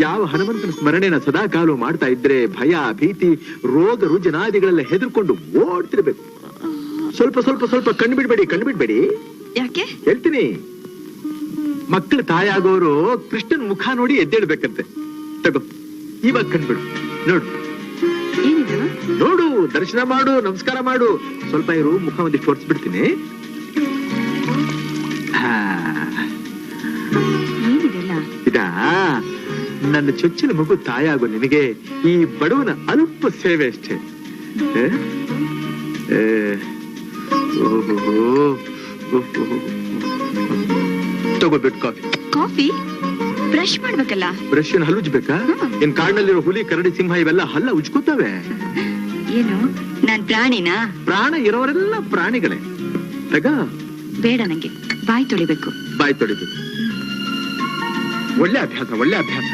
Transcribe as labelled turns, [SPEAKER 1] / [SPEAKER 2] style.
[SPEAKER 1] ಯಾವ ಹನುಮಂತನ ಸ್ಮರಣೆನ ಸದಾ ಕಾಲು ಮಾಡ್ತಾ ಇದ್ರೆ ಭಯ ಭೀತಿ ರೋಗ ರುಜನಾದಿಗಳೆಲ್ಲ ಹೆದರ್ಕೊಂಡು ಓಡ್ತಿರ್ಬೇಕು. ಸ್ವಲ್ಪ ಸ್ವಲ್ಪ ಸ್ವಲ್ಪ ಕಣ್ಬಿಡ್ಬೇಡಿ.
[SPEAKER 2] ಯಾಕೆ
[SPEAKER 1] ಹೇಳ್ತೀನಿ. ಮಕ್ಕಳ ತಾಯಾಗೋರು ಕೃಷ್ಣನ್ ಮುಖ ನೋಡಿ ಎದ್ದೇಳ್ಬೇಕಂತೆ. ತಗೋ ಇವಾಗ ಕಣ್ಬಿಡು. ನೋಡು ದರ್ಶನ ಮಾಡು, ನಮಸ್ಕಾರ ಮಾಡು. ಸ್ವಲ್ಪ ಇರು, ಮುಖ ಒಂದಿಷ್ಟು ಒರೆಸ್ಬಿಡ್ತೀನಿ. ಇದಾ ನನ್ನ ಚೊಚ್ಚಿನ ಮಗು ತಾಯಾಗೋ ನಿನಗೆ ಈ ಬಡವನ ಅಲ್ಪ ಸೇವೆ ಅಷ್ಟೇ. ತಗೋಬಿಟ್ಟು
[SPEAKER 2] ಕಾಫಿ ಬ್ರಷ್ ಮಾಡ್ಬೇಕಲ್ಲ.
[SPEAKER 1] ಬ್ರಷ್ ಏನ್ ಹಲ್ಲು ಉಜ್ಬೇಕಾ? ಇನ್ ಕಾಡಿನಲ್ಲಿರೋ ಹುಲಿ ಕರಡಿ ಸಿಂಹ ಇವೆಲ್ಲ ಹಲ್ಲ ಉಜ್ಕೋತಾವೆ.
[SPEAKER 2] ಏನು ನಾನ್ ಪ್ರಾಣಿನಾ?
[SPEAKER 1] ಪ್ರಾಣ ಇರೋರೆಲ್ಲ ಪ್ರಾಣಿಗಳೇ. ತಗ
[SPEAKER 2] ಬೇಡ, ನಂಗೆ ಬಾಯಿ ತೊಳಿಬೇಕು.
[SPEAKER 1] ಒಳ್ಳೆ ಅಭ್ಯಾಸ.